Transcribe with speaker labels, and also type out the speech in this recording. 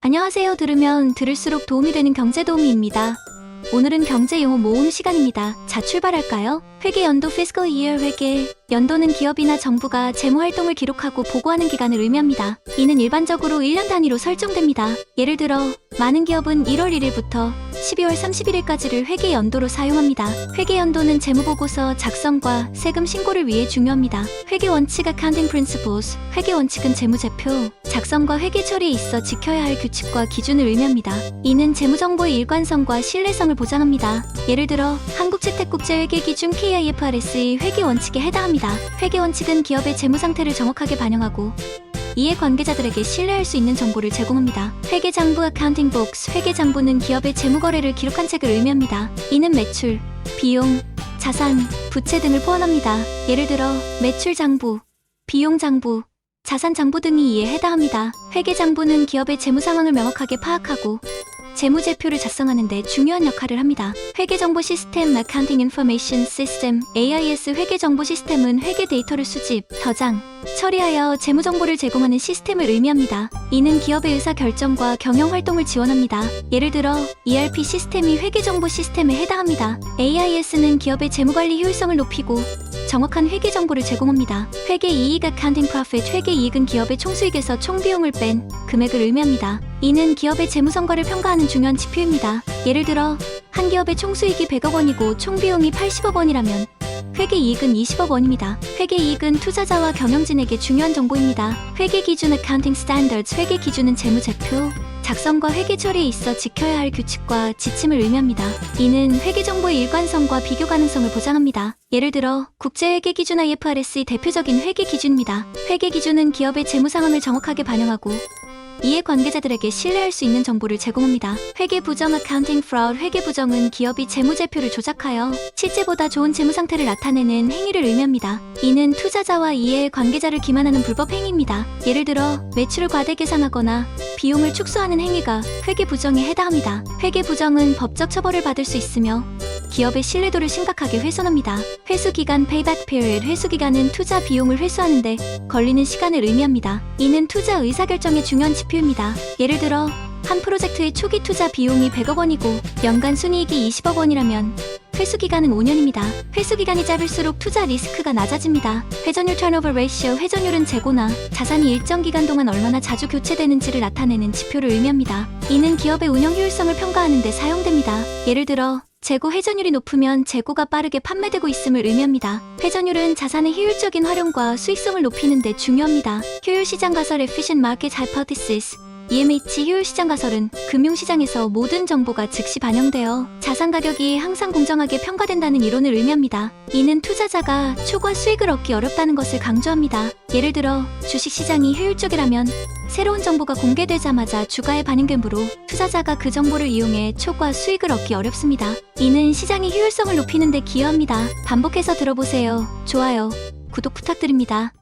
Speaker 1: 안녕하세요. 들으면 들을수록 도움이 되는 경제도우미입니다. 오늘은 경제용어 모음 시간입니다. 자, 출발할까요? 회계연도 fiscal year 회계. 연도는 기업이나 정부가 재무활동을 기록하고 보고하는 기간을 의미합니다. 이는 일반적으로 1년 단위로 설정됩니다. 예를 들어 많은 기업은 1월 1일부터 12월 31일까지를 회계연도로 사용합니다. 회계연도는 재무보고서 작성과 세금 신고를 위해 중요합니다. 회계원칙 accounting principles. 회계원칙은 재무제표 작성과 회계 처리에 있어 지켜야 할 규칙과 기준을 의미합니다. 이는 재무정보의 일관성과 신뢰성을 보장합니다. 예를 들어 한국재택국제회계기준 KIFRS의 회계원칙에 해당합니다. 회계원칙은 기업의 재무상태를 정확하게 반영하고 이해 관계자들에게 신뢰할 수 있는 정보를 제공합니다. 회계장부 accounting books. 회계장부는 기업의 재무거래를 기록한 책을 의미합니다. 이는 매출, 비용, 자산, 부채 등을 포함합니다. 예를 들어 매출장부, 비용장부, 자산장부 등이 이에 해당합니다. 회계장부는 기업의 재무 상황을 명확하게 파악하고 재무제표를 작성하는 데 중요한 역할을 합니다. 회계정보 시스템 Accounting Information System AIS. 회계정보 시스템은 회계 데이터를 수집, 저장, 처리하여 재무정보를 제공하는 시스템을 의미합니다. 이는 기업의 의사결정과 경영활동을 지원합니다. 예를 들어 ERP 시스템이 회계정보 시스템에 해당합니다. AIS는 기업의 재무관리 효율성을 높이고 정확한 회계 정보를 제공합니다. 회계이익 Accounting Profit. 회계이익은 기업의 총수익에서 총비용을 뺀 금액을 의미합니다. 이는 기업의 재무성과를 평가하는 중요한 지표입니다. 예를 들어 한 기업의 총수익이 100억 원이고 총비용이 80억 원이라면 회계이익은 20억 원입니다. 회계이익은 투자자와 경영진에게 중요한 정보입니다. 회계기준 Accounting Standards. 회계기준은 재무제표 작성과 회계 처리에 있어 지켜야 할 규칙과 지침을 의미합니다. 이는 회계정보의 일관성과 비교 가능성을 보장합니다. 예를 들어 국제회계기준 IFRS의 대표적인 회계기준입니다. 회계기준은 기업의 재무 상황을 정확하게 반영하고 이해 관계자들에게 신뢰할 수 있는 정보를 제공합니다. 회계부정 Accounting Fraud. 회계부정은 기업이 재무제표를 조작하여 실제보다 좋은 재무 상태를 나타내는 행위를 의미합니다. 이는 투자자와 이해 관계자를 기만하는 불법 행위입니다. 예를 들어 매출을 과대 계산하거나 비용을 축소하는 행위가 회계부정에 해당합니다. 회계부정은 법적 처벌을 받을 수 있으며 기업의 신뢰도를 심각하게 훼손합니다. 회수기간 Payback Period. 회수기간은 투자 비용을 회수하는 데 걸리는 시간을 의미합니다. 이는 투자 의사결정의 중요한 지표입니다. 예를 들어 한 프로젝트의 초기 투자 비용이 100억 원이고 연간 순이익이 20억 원이라면 회수기간은 5년입니다. 회수기간이 짧을수록 투자 리스크가 낮아집니다. 회전율 Turnover Ratio. 회전율은 재고나 자산이 일정 기간 동안 얼마나 자주 교체되는지를 나타내는 지표를 의미합니다. 이는 기업의 운영 효율성을 평가하는 데 사용됩니다. 예를 들어 재고 회전율이 높으면 재고가 빠르게 판매되고 있음을 의미합니다. 회전율은 자산의 효율적인 활용과 수익성을 높이는 데 중요합니다. 효율시장 가설 Efficient Market Hypothesis. EMH. 효율시장 가설은 금융시장에서 모든 정보가 즉시 반영되어 자산 가격이 항상 공정하게 평가된다는 이론을 의미합니다. 이는 투자자가 초과 수익을 얻기 어렵다는 것을 강조합니다. 예를 들어 주식시장이 효율적이라면 새로운 정보가 공개되자마자 주가에 반영되므로 투자자가 그 정보를 이용해 초과 수익을 얻기 어렵습니다. 이는 시장의 효율성을 높이는 데 기여합니다. 반복해서 들어보세요. 좋아요, 구독 부탁드립니다.